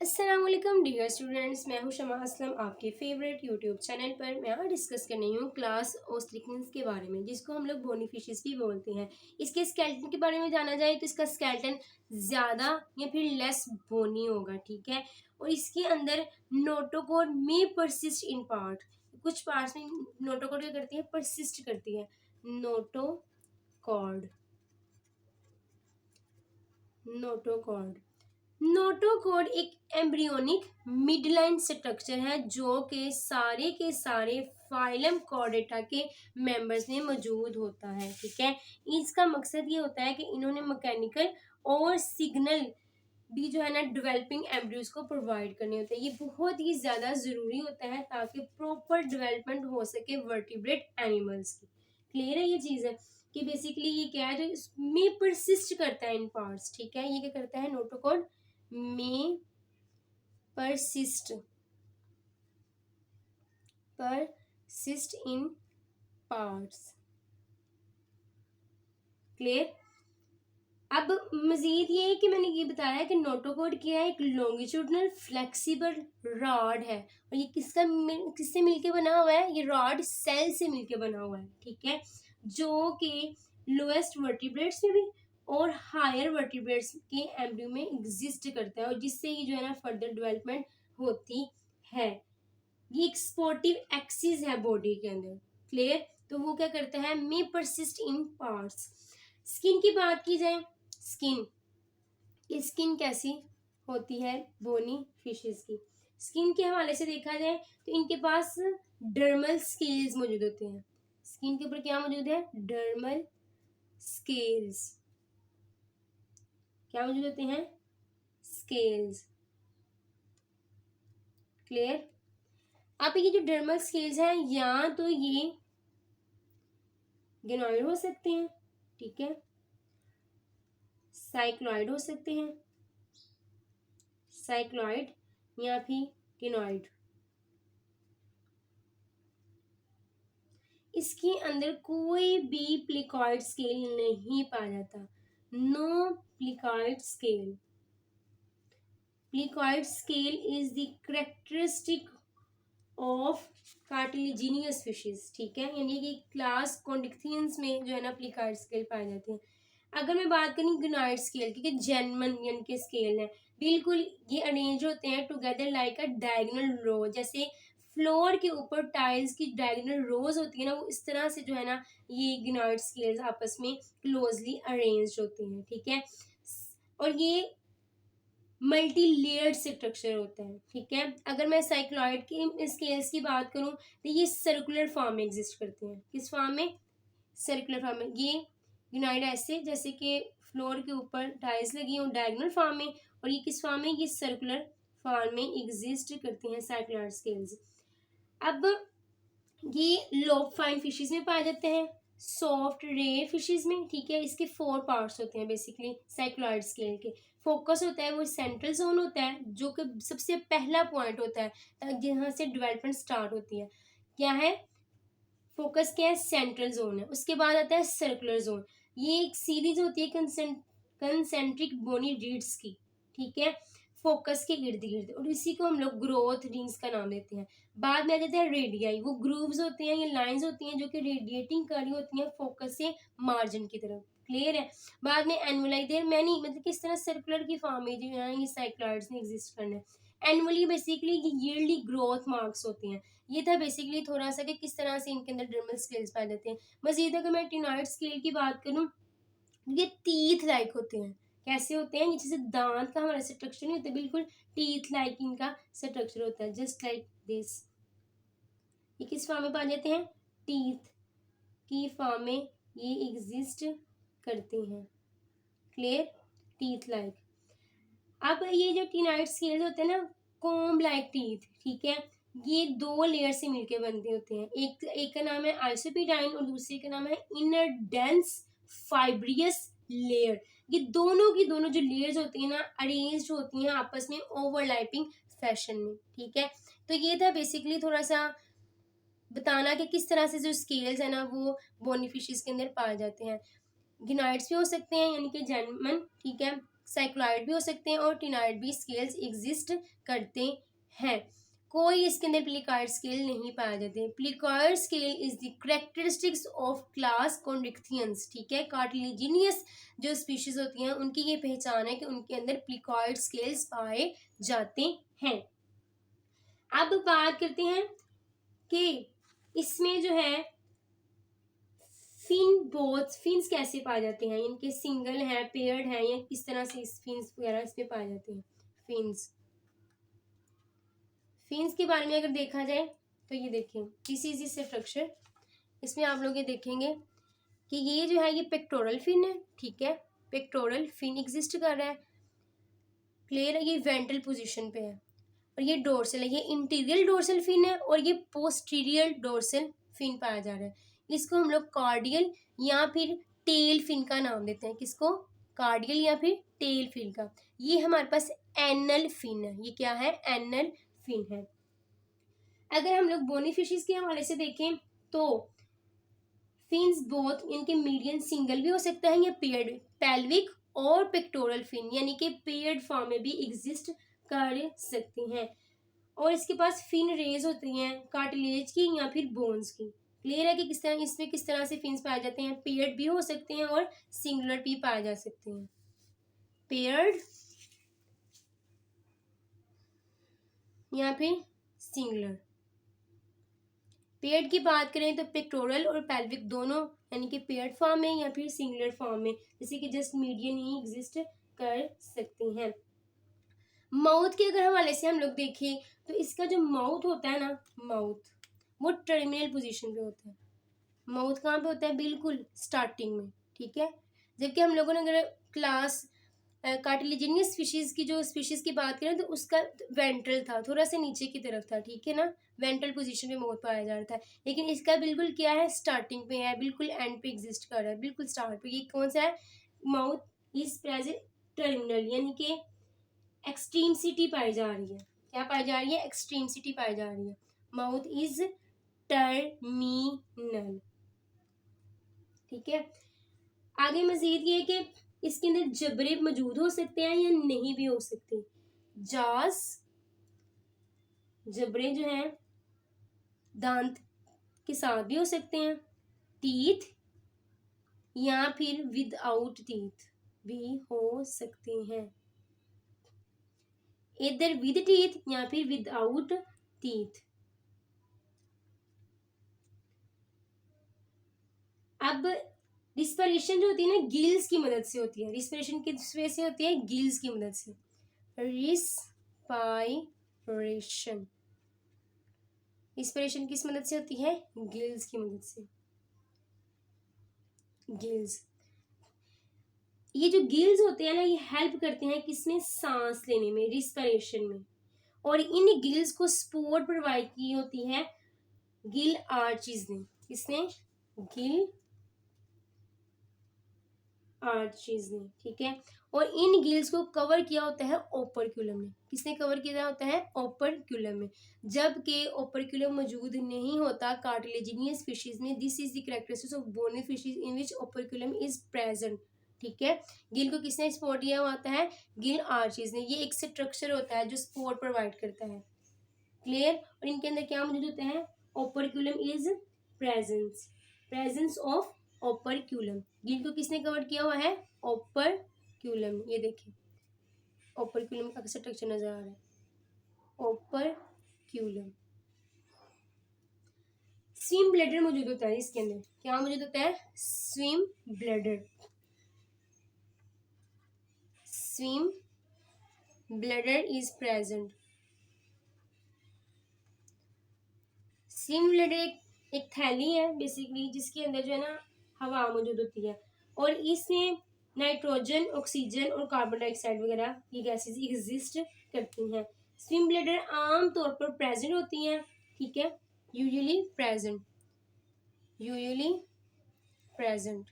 अस्सलाम वालेकुम dear students, मैं हूं शमा असलम आपके फेवरेट यूट्यूब चैनल पर। मैं यहाँ डिस्कस कर रही हूँ क्लास ओस्ट्रिकन्स के बारे में, जिसको हम लोग बोनीफिशिस भी बोलते हैं। इसके स्केलेटन के बारे में जाना जाए तो इसका स्केलेटन ज़्यादा या फिर लेस बोनी होगा, ठीक है। और इसके अंदर नोटोकॉर्ड में परसिस्ट इन पार्ट, कुछ पार्ट्स में नोटोकॉर्ड क्या करती है, परसिस्ट करती है। नोटोकॉर्ड नोटोकॉर्ड नोटोकॉर्ड एक एम्ब्रियोनिक मिडलाइन स्ट्रक्चर है जो के सारे फाइलम कॉर्डेटा के मेंबर्स में मौजूद होता है, ठीक है। इसका मकसद ये होता है कि इन्होंने मैकेनिकल और सिग्नल भी जो है ना डेवलपिंग एम्ब्रियोज को प्रोवाइड करने होते हैं। ये बहुत ही ज़्यादा ज़रूरी होता है ताकि प्रॉपर डेवलपमेंट हो सके वर्टिब्रेट एनिमल्स की। क्लियर है ये चीज़ है कि बेसिकली ये क्या है, जो इसमें परसिस्ट करता है इन पार्ट्स, ठीक है। ये क्या करता है, नोटोकॉर्ड में persist persist in parts। Clear. अब मजीद ये है कि मैंने ये बताया कि नोटोकॉर्ड क्या है, एक लॉन्गिट्यूडनल फ्लेक्सिबल रॉड है। और ये किससे मिलके बना हुआ है, ये रॉड सेल से मिलके बना हुआ है, ठीक है। जो कि लोएस्ट वर्टिब्रेट्स में भी और हायर वर्टिब्रेट्स के एम्ब्रियो में एग्जिस्ट करता है, और जिससे ये जो है ना फर्दर डेवलपमेंट होती है। ये एक स्पोर्टिव एक्सिस है बॉडी के अंदर। क्लियर। तो वो क्या करता है, मे परसिस्ट इन पार्ट्स। स्किन की बात की जाए, स्किन कैसी होती है बोनी फिशेस की। स्किन के हवाले से देखा जाए तो इनके पास डर्मल स्केल्स मौजूद होते हैं। स्किन के ऊपर क्या मौजूद है, डर्मल स्केल्स। क्या मौजूद होते हैं, स्केल्स। क्लियर। अब ये जो डर्मल स्केल्स हैं, या तो ये गिनोइड हो सकते हैं, ठीक है, साइक्लॉइड हो सकते हैं, साइक्लॉइड या फिर गिनोइड। इसके अंदर कोई भी प्लिकॉइड स्केल नहीं पाया जाता। No placoid scale. Placoid scale is the characteristic of cartilaginous fishes, ठीक है। यानी कि क्लास कॉन्डिक्थियंस में जो है ना प्लिकॉइड स्केल पाए जाते हैं। अगर मैं बात करूँ ग्रेनाइट स्केल की, जेनमन यानी कि स्केल है, बिल्कुल ये अरेंज होते हैं टुगेदर लाइक अ डायगोनल रो। जैसे फ्लोर के ऊपर टाइल्स की डायगोनल रोज होती है ना, वो इस तरह से जो है ना ये ग्रेनाइट स्केल्स आपस में क्लोजली अरेंज होते हैं, ठीक है। और ये मल्टी लेयर्ड स्ट्रक्चर होता है, ठीक है। अगर मैं साइक्लॉइड की स्केल्स की बात करूं तो ये सर्कुलर फॉर्म में एग्जिस्ट करते हैं। किस फॉर्म में, सर्कुलर फॉर्म में। ये यूनाइड ऐसे जैसे कि फ्लोर के ऊपर टाइल्स लगी हो डायगोनल फॉर्म में, और ये किस फॉर्म में, ये सर्कुलर फॉर्म में एग्जिस्ट करती हैं साइक्लॉइड स्केल्स। अब ये लोब फाइन फिशेज में पाए जाते हैं, सॉफ्ट रेयर फिशेज में, ठीक है। इसके 4 पार्ट्स होते हैं बेसिकली साइक्लॉइड स्केल के। फोकस होता है वो सेंट्रल जोन होता है, जो कि सबसे पहला पॉइंट होता है जहाँ से डेवलपमेंट स्टार्ट होती है। क्या है, फोकस क्या है, सेंट्रल जोन है। उसके बाद आता है सर्कुलर जोन। ये एक सीरीज होती है कंसेंट्रिक बोनी रीड्स की, ठीक है, फोकस के इर्द गिर्द, और इसी को हम लोग ग्रोथ रिंग्स का नाम देते हैं। बाद में आ जाते हैं रेडियाई, वो ग्रूव्स होते हैं, ये लाइंस होती हैं जो कि रेडिएटिंग कर रही होती हैं फोकस से मार्जिन की तरफ। क्लियर है। बाद में एनुअलाई, देर मैनी, मतलब किस तरह सर्कुलर की फॉर्म में जो है ये साइक्लॉइड्स ने एग्जिस्ट करना है। एनुअली बेसिकली ये ईयरली ग्रोथ मार्क्स होते हैं। ये था बेसिकली थोड़ा सा कि किस तरह से इनके अंदर डर्मल स्केल्स पाए जाते हैं। मजीद अगर मैं टिनॉइड स्केल की बात करूं, ये टीथ लाइक होते हैं। कैसे होते हैं, ये जैसे दांत का हमारा स्ट्रक्चर नहीं होता, बिल्कुल टीथ लाइक इनका स्ट्रक्चर होता है, जस्ट लाइक दिस। ये किस फॉर्म में पाए जाते हैं, टीथ की फॉर्म में ये एग्जिस्ट करते हैं। Clear, teeth like. अब ये जो टिनॉइड स्केल्स होते हैं ना, कोम्ब लाइक टीथ, ठीक है, ये 2 लेयर से मिलके बनते होते हैं। एक का नाम है आइसोपीडाइन और दूसरे का नाम है इनर डेंस फाइब्रियस लेयर। ये दोनों की दोनों जो लेयर्स होती हैं ना, अरेंज्ड होती हैं आपस में ओवरलैपिंग फैशन में, ठीक है। तो ये था बेसिकली थोड़ा सा बताना कि किस तरह से जो स्केल्स है ना वो बोनी फिशेस के अंदर पाए जाते हैं। गिनाइड्स भी हो सकते हैं यानी कि जेनमन, ठीक है, साइक्लॉइड भी हो सकते हैं और टिनॉइड भी स्केल्स एग्जिस्ट करते हैं। कोई इसके अंदर प्लीकॉइड स्केल नहीं पाए जाते। Placoid scale is the characteristics of class कॉन्डिक्थियंस, ठीक है। कार्टिलेजिनियस जो स्पीशीज होती हैं उनकी ये पहचान है कि उनके अंदर प्लीकॉइड स्केल्स पाए जाते हैं। अब बात करते हैं कि इसमें जो है फिन्स कैसे पाए जाते हैं, इनके सिंगल हैं, पेयर्ड हैं, या किस तरह से इस फिन्स वगैरह इसमें पाए जाते हैं। फिन्स के बारे में अगर देखा जाए तो ये देखें, दिस इज स्ट्रक्चर। इसमें आप लोग ये देखेंगे कि ये जो है ये पेक्टोरल फिन है, ठीक है। पेक्टोरल फिन एग्जिस्ट कर रहा है, क्लियर है। ये वेंट्रल पोजीशन पे है और ये डोर्सल है, ये इंटीरियर डोर्सल फिन है और ये पोस्टीरियर डोर्सल फिन पाया जा रहा है। इसको हम लोग कार्डियल या फिर टेल फिन का नाम देते हैं। किसको? कार्डियल या फिर टेल फिन का। ये हमारे पास एनल फिन है। ये क्या है? एनल फिन है। अगर हम लोग बोनी फिशेस के हवाले से देखें तो फिन्स बोथ इनके मीडियन सिंगल भी हो सकता है या पेयर्ड, पेल्विक और पेक्टोरल फिन यानी कि पेयर्ड फॉर्म में भी एग्जिस्ट कर सकती हैं। और इसके पास फिन रेज होती हैं कार्टिलेज की या फिर बोन्स की। क्लियर है कि किस तरह इसमें किस तरह से फिन्स पाए जाते हैं। पेयर्ड भी हो सकते हैं और सिंगुलर भी पाए जा सकते हैं। पेयर्ड या फिर सिंगुलर। पेयर्ड की बात करें तो पेक्टोरल और पेल्विक दोनों यानी कि पेयर्ड फॉर्म में या फिर सिंगुलर फॉर्म में, जैसे कि जस्ट मीडियन ही एग्जिस्ट कर सकती हैं। माउथ के अगर हवाले से हम लोग देखें तो इसका जो माउथ होता है ना, माउथ वो टर्मिनल पोजीशन पे होता है। माउथ कहाँ पे होता है? बिल्कुल स्टार्टिंग में, ठीक है। जबकि हम लोगों ने अगर क्लास कार्टिलेजिनियस स्पीशीज की जो स्पीशीज की बात करें तो उसका वेंट्रल था, थोड़ा सा नीचे की तरफ था, ठीक है ना। वेंट्रल पोजीशन में माउथ पाया जा रहा था, लेकिन इसका बिल्कुल क्या है? स्टार्टिंग पे है, बिल्कुल एंड पे एग्जिस्ट कर रहा है, बिल्कुल स्टार्ट पे। ये कौन सा है? माउथ इज प्रेजेंट टर्मिनल यानी कि एक्सट्रीमसिटी पाई जा रही है। क्या पाई जा रही है? एक्सट्रीमसिटी पाई जा रही है। माउथ इज टर्मिनल, ठीक है। आगे मजीद ये कि इसके अंदर जबड़े मौजूद हो सकते हैं या नहीं भी हो सकते। जास, जबड़े जो हैं दांत के साथ भी हो सकते हैं। टीथ या फिर विदाउट टीथ भी हो सकते हैं। इधर विद टीथ या फिर विदाउट टीथ। अब रिस्पिरेशन जो होती है ना, गिल्स की मदद से होती है। रिस्पिरेशन किस वजह से होती है? गिल्स की मदद से। रिस्पायरेशन, रिस्पिरेशन किस मदद से होती है? गिल्स की मदद से। गिल्स, ये जो गिल्स होते हैं ना, ये हेल्प करते हैं किसमें? सांस लेने में, रिस्पिरेशन में। और इन गिल्स को सपोर्ट प्रोवाइड की होती है गिल आर्चीज ने। किसने? गिल आर्चीज ने, ठीक है। और इन गिल्स को कवर किया होता है ओपर्क्यूलम में। किसने कवर किया होता है? ओपर्क्यूलम में। जबकि ओपर्क्यूलम मौजूद नहीं होता कार्टिलेजिनियस फिशेज में। This is the characteristics of bony fishes in which operculum is present, ठीक है। गिल को किसने सपोर्ट किया होता है? गिल आर्चीज ने। ये एक स्ट्रक्चर होता है जो सपोर्ट प्रोवाइड करता है, क्लियर। और इनके अंदर क्या मौजूद होता है? Operculum is presence, presence of operculum. Gill को किसने कवर किया हुआ है? ओपर्क्यूलम। ये देखिए ओपर्क्यूलम का स्ट्रक्चर नजर आ रहा है, ओपर्क्यूलम। स्विम ब्लैडर मौजूद होता है इसके अंदर। क्या मौजूद होता है? Swim bladder. Swim bladder is present. Swim bladder एक थैली है बेसिकली, जिसके अंदर जो है ना हवा मौजूद होती है और इसमें नाइट्रोजन, ऑक्सीजन और कार्बन डाइऑक्साइड वगैरह ये गैसेस एग्जिस्ट करती हैं। स्विम ब्लैडर आमतौर पर प्रेजेंट होती हैं, ठीक है। Usually present, usually present.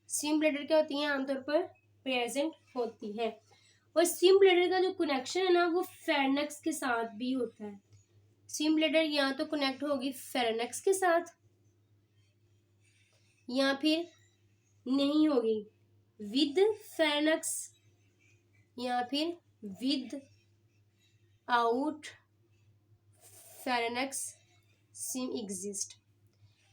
Swim bladder क्या होती हैं? आमतौर पर प्रेजेंट होती है। और स्विम ब्लैडर का जो कनेक्शन है ना, वो फेरनेक्स के साथ भी होता है। स्विम ब्लैडर या तो कनेक्ट होगी फेरनेक्स के साथ या फिर नहीं होगी, विद फेरेनक्स या फिर विद आउट फेरेनक्स सिम एग्जिस्ट।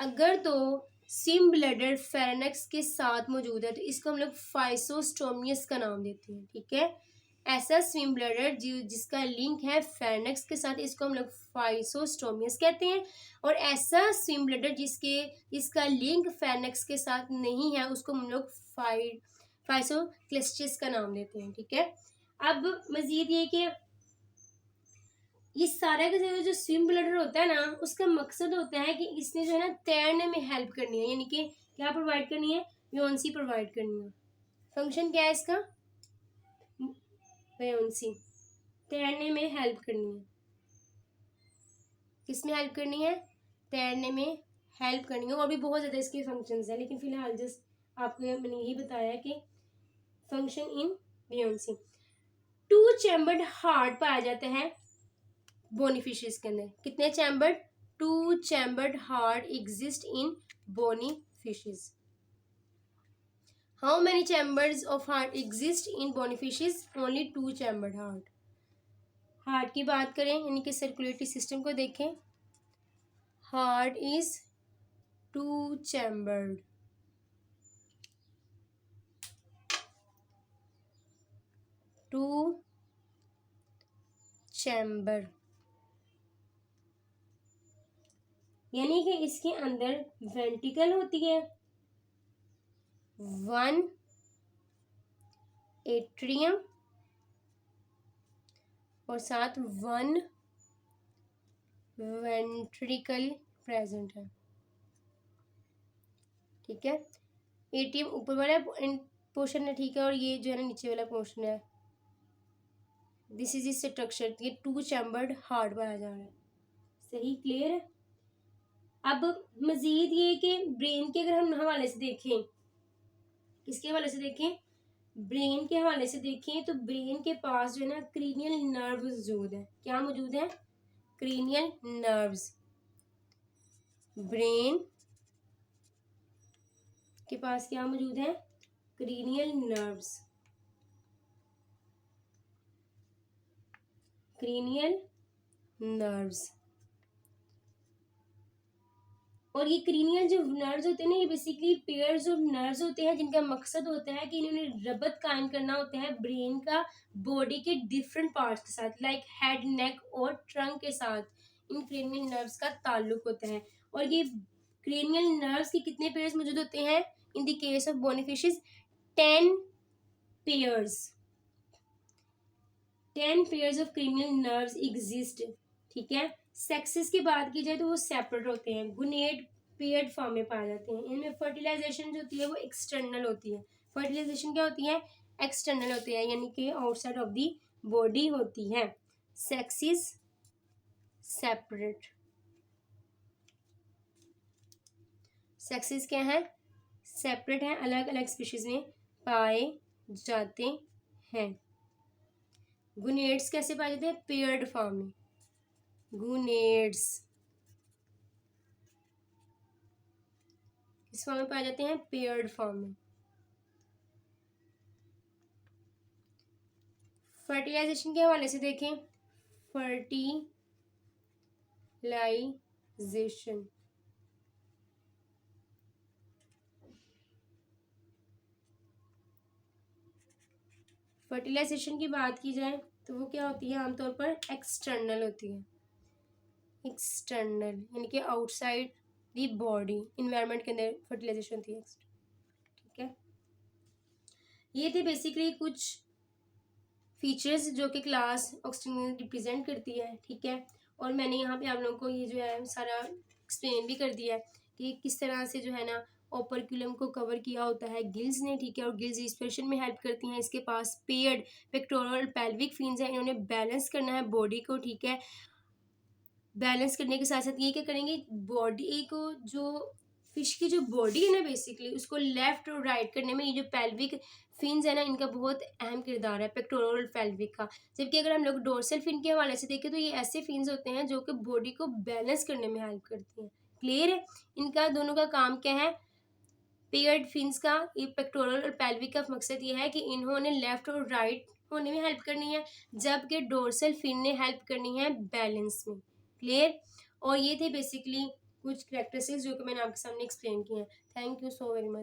अगर तो सिम ब्लडर फेरेनक्स के साथ मौजूद है तो इसको हम लोग फाइसोस्टोमियस का नाम देते हैं, ठीक है। ऐसा स्विम ब्लडर जिसका लिंक है फेरेनक्स के साथ, इसको हम लोग फाइसोस्टोमियस कहते हैं। और ऐसा स्विम ब्लडर जिसका लिंक फेरेनक्स के साथ नहीं है, उसको हम लोग फाइसोक्लिस्टिस का नाम देते हैं, ठीक है। अब मजीद ये कि ये सारा का सारा जो स्विम ब्लडर होता है ना, उसका मकसद होता है कि इसने जो है ना तैरने में हेल्प करनी है, यानी कि क्या प्रोवाइड करनी है, ब्योंसी प्रोवाइड करनी है। फंक्शन क्या है इसका, ब्योंसी, तैरने में हेल्प करनी है। किस में हेल्प करनी है, तैरने में हेल्प करनी है। और भी बहुत ज़्यादा इसके फंक्शंस हैं, लेकिन फिलहाल जस्ट आपको मैंने यही बताया कि function in buoyancy. 2 chambered heart पाया जाता है बोनी फिशेस के अंदर। कितने chambered, 2 chambered heart exist in bony fishes. How many chambers of heart exist in bony fishes, only 2 chambered heart. Heart की बात करें यानी कि सर्कुलेटरी सिस्टम को देखें, हार्ट इज 2 चैम्बर्ड, 2 चैम्बर, यानी कि इसके अंदर वेंट्रिकल होती है, 1 एट्रियम और साथ 1 वेंट्रिकल प्रेजेंट है, ठीक है। एट्रियम ऊपर वाला पोर्शन है, ठीक है, और ये जो है ना नीचे वाला पोर्शन है। दिस इज इस स्ट्रक्चर, ये 2 चैम्बर्ड हार्ट पाया जा रहा है। सही, क्लियर है। अब मजीद ये कि ब्रेन के अगर हम हवाले से देखें, किसके हवाले से देखें, ब्रेन के हवाले से देखें, तो ब्रेन के पास जो है ना क्रीनियल नर्व मौजूद है। क्या मौजूद है, क्रीनियल नर्व्स। ब्रेन के पास क्या मौजूद है, क्रीनियल नर्व्स, क्रीनियल नर्व्स। और ये क्रीनियल जो नर्व्स होते हैं ना, ये बेसिकली पेयर्स ऑफ नर्व्स होते हैं जिनका मकसद होता है कि इन्होंने रबत कायम करना होता है ब्रेन का बॉडी के डिफरेंट पार्ट्स के साथ, लाइक हेड, नेक और ट्रंक के साथ इन क्रेनियल नर्व्स का ताल्लुक होता है। और ये क्रेनियल नर्व्स के कितने पेयर्स मौजूद होते हैं, in the case of bony fishes 10 pairs, 10 pairs of cranial nerves exist, ठीक है। सेक्सेस की बात की जाए तो वो सेपरेट होते हैं, गुनेड पेयर्ड फॉर्म में पाए जाते हैं। इनमें फर्टिलाइजेशन जो होती है वो एक्सटर्नल होती है। फर्टिलाइजेशन क्या होती है, एक्सटर्नल होती है, यानी कि आउटसाइड ऑफ दी बॉडी होती है। सेक्सेस सेपरेट, सेक्सेस क्या है, सेपरेट है, अलग अलग स्पीशीज में पाए जाते हैं। गुनेड्स कैसे पाए जाते हैं, पेयर्ड फॉर्म में, गुनेड्स किस फॉर्म में पाए जाते हैं, पेयर्ड फॉर्म में। फर्टिलाइजेशन के हवाले से देखें, फर्टिलाइजेशन फर्टिलाइजेशन की बात की जाए तो वो क्या होती है, आमतौर पर एक्सटर्नल होती है, एक्सटर्नल यानी कि आउटसाइड दी बॉडी, इन्वायरमेंट के अंदर फर्टिलाइजेशन होती है, ठीक है। ये थे बेसिकली कुछ फीचर्स जो कि क्लास ऑक्सीजन रिप्रेजेंट करती है, ठीक है। और मैंने यहाँ पे आप लोगों को ये जो है सारा एक्सप्लेन भी कर दिया है कि किस तरह से जो है ना ओपर्क्यूलम को कवर किया होता है गिल्स ने, ठीक है। और गिल्स रिस्पिरेशन में हेल्प करती हैं। इसके पास पेयर्ड पेक्टोरल पेल्विक फिन्स हैं, इन्होंने बैलेंस करना है बॉडी को, ठीक है। बैलेंस करने के साथ साथ ये क्या करेंगे, बॉडी को, जो फिश की जो बॉडी है ना बेसिकली उसको लेफ्ट और राइट करने में ये जो पेल्विक फिन्स है ना इनका बहुत अहम किरदार है, पेक्टोरल पेल्विक का। जबकि अगर हम लोग डोर्सल फिन के हवाले से देखें तो ये ऐसे फिन्स होते हैं जो कि बॉडी को बैलेंस करने में हेल्प करती हैं। क्लियर है, इनका दोनों का काम क्या है, पेयर्ड फिन्स का ये पेक्टोरल और पेल्विक का मकसद ये है कि इन्होंने लेफ्ट और राइट होने में हेल्प करनी है, जबकि डोर्सल फिन ने हेल्प करनी है बैलेंस में। क्लियर। और ये थे बेसिकली कुछ करेक्टरिस्टिक्स जो कि मैंने आपके सामने एक्सप्लेन किए हैं। Thank you so very much.